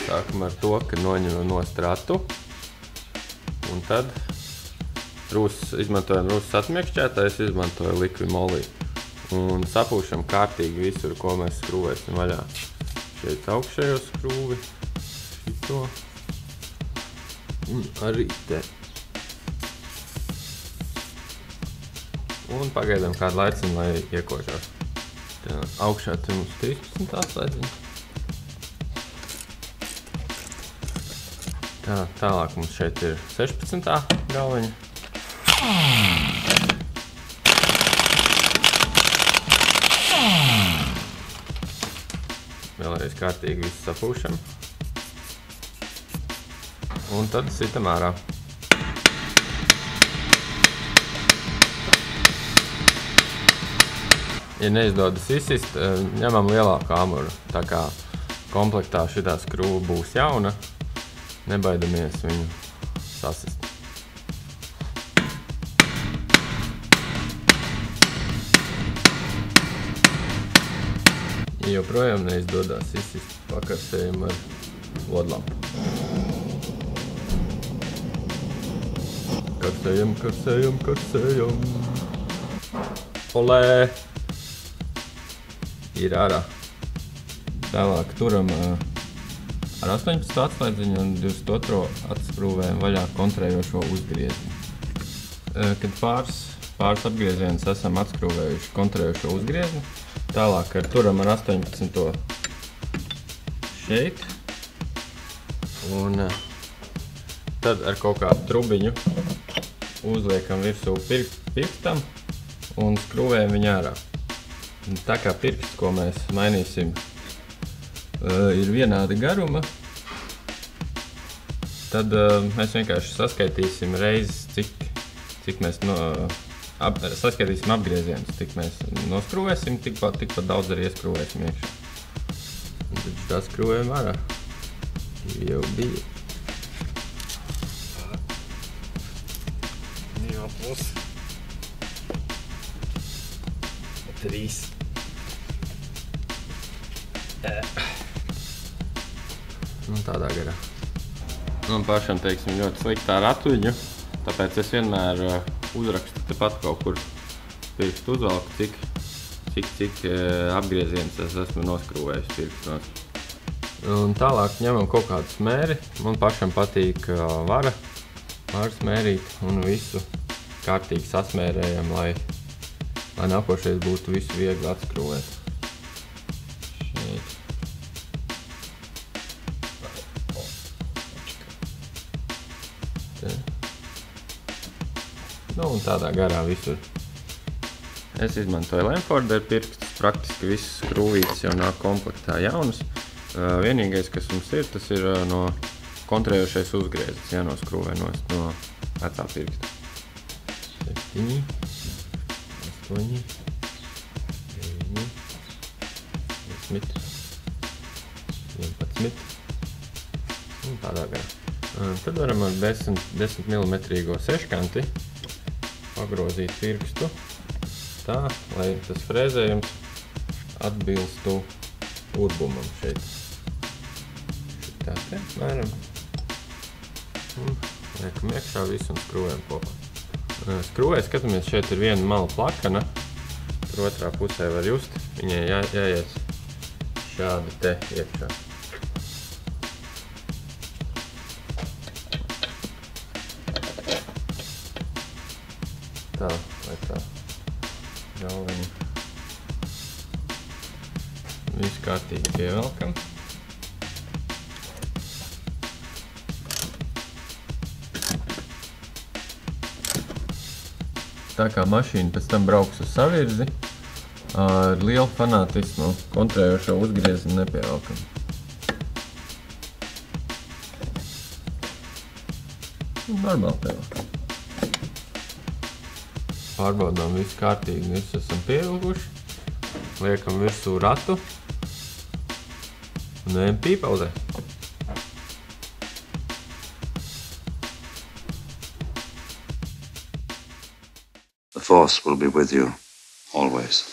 Sākam ar to, ka noņemam nost ratu. Un tad izmantojam rūsas atmiekšķētājs, izmantoju Liqui-Moly. Un sapūšam kārtīgi visur, ko mēs skrūvēsim vaļā. Šeit augšējo skrūvi, šito un arī te. Un pagaidām kādu laiciņu, lai iekožās. Tā, augšā te mums 13 atslēdziņa. Tā, tālāk mums šeit ir 16. galviņa. Vēlreiz kārtīgi visu sapūšam. Un tad sitam ārā. Ja neizdodas izsist, ņemam lielāku āmuru. Tā kā komplektā šitā skrūva būs jauna, nebaidamies viņu sasist. Ja joprojām neizdodas izsist, pakarsējam ar lodlampu. Karsējam, karsējam, karsējam. Olē! Ir ārā. Tālāk turam ar 18 atslēdziņu un 22 atskrūvējam vaļā kontrējošo uzgriezni. Kad pāris apgriezienus esam atskrūvējuši kontrējošo uzgriezni, tālāk turam ar 18 šeit. Un tad ar kaut kādu trubiņu uzliekam virsū pirkstam un skrūvējam viņu ārā. Tā kā pirksts, ko mēs mainīsim, ir vienāda garuma, tad mēs vienkārši saskaitīsim reizes, cik mēs saskaitīsim apgriezienus, cik mēs noskrūvēsim, tikpat daudz arī ieskrūvēsim iekšā. Un tad šitā skrūvējam ārā. Jau bija. Jā, plus 3. Un tādā garā. Man pašam, teiksim, ļoti sliktā ratuļu, tāpēc es vienmēr uzrakstu tepat kaut kur pirkstu uzvalku, cik apgriezienus es esmu noskrūvējis pirkstos. Un tālāk ņemam kaut kādu smēri. Man pašam patīk varas mērīt un visu kārtīgi sasmērējam, lai nākošais būtu visu viegli atskrūvēt. Šeit. Te. Nu, un tādā garā visur. Es izmantoju Lemforder pirkstus, praktiski visas skrūvītes jau nāk komplektā jaunas. Vienīgais, kas mums ir, tas ir no kontrējošais uzgriezis, jānoskrūvē no vecā pirksta. 7, 8, 9, 10, 11 un tādā garā. Tad varam ar 10 mm seškanti pagrozīt pirkstu tā, lai tas frēzējums atbilstu urbumam šeit. Tā te mēram. Un liekam iekšā visu un skrūvējam kopā. Skrūvē skatāmies, šeit ir viena mala plakana, tur otrā pusē var just, viņai jāiet šādi te iekšā. Tā, lai tā galviņa. Visu kārtīgi pievelkam. Tā kā mašīna pēc tam brauks uz savirzi, ar lielu fanātismu kontrējošo uzgriezni nepievelkam. Normāli pievelkam. Pārbaudām visu kārtīgi, visu esam pievilkuši. Liekam virsū ratu un ejam pīpauzē. The Force will be with you always.